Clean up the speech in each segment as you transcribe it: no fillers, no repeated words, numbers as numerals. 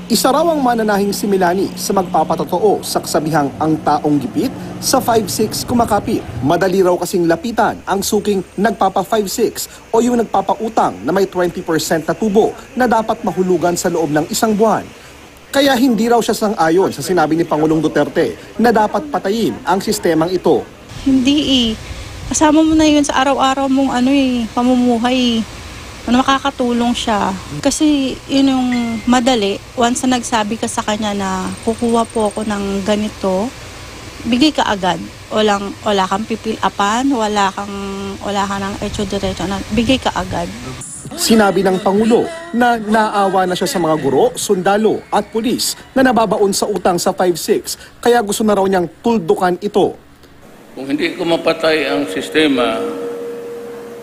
Isa raw ang mananahing si Melanie sa magpapatotoo sa kasabihang ang taong gipit sa 5'6" kumakapit. Madali raw kasing lapitan ang suking nagpapa 5'6" o yung nagpapautang na may 20% na tubo na dapat mahulugan sa loob ng isang buwan. Kaya hindi raw siya sang-ayon sa sinabi ni Pangulong Duterte na dapat patayin ang sistemang ito. Hindi kasama mo na yun sa araw-araw mong pamumuhay. Makakatulong siya. Kasi yun yung madali. Once na nagsabi ka sa kanya na kukuha po ako ng ganito, bigay ka agad. Wala kang pipil-apan, wala kang ng etso-diretso. Bigay ka agad. Sinabi ng Pangulo na naawa na siya sa mga guro, sundalo at pulis na nababaon sa utang sa 5'6", kaya gusto na raw niyang tuldukan ito. Kung hindi ko mapatay ang sistema,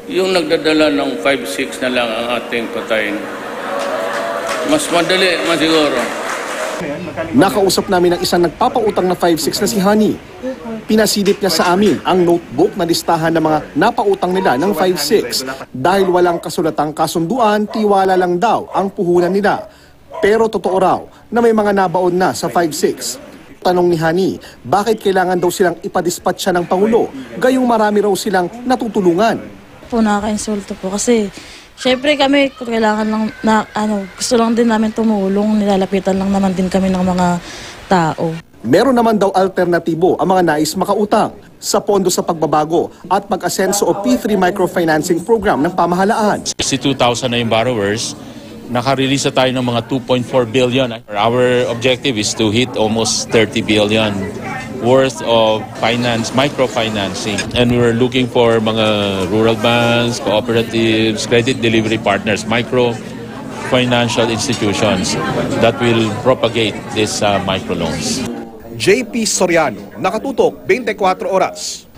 yung nagdadala ng 5'6" na lang ang ating patayin. Mas madali, siguro. Nakausap namin ang isang nagpapautang na 5'6" na si Honey. Pinasilip niya sa amin ang notebook na listahan ng mga napautang nila ng 5'6". Dahil walang kasulatang kasunduan, tiwala lang daw ang puhunan nila. Pero totoo raw na may mga nabaon na sa 5'6". Tanong ni Honey, bakit kailangan daw silang ipadispatch siya ng Pangulo? Gayong marami raw silang natutulungan. Nakaka-insulto po kasi syempre kami kailangan lang gusto lang din namin tumulong, nilalapitan lang naman din kami ng mga tao. Meron naman daw alternatibo ang mga nais makautang sa pondo sa pagbabago at pag-asenso o P3 microfinancing program ng pamahalaan. 62,000 na yung borrowers, naka-release na tayo ng mga 2.4 billion. Our objective is to hit almost 30 billion worth of microfinancing. And we're looking for mga rural banks, cooperatives, credit delivery partners, micro financial institutions that will propagate these microloans. JP Soriano, Nakatutok, 24 Oras.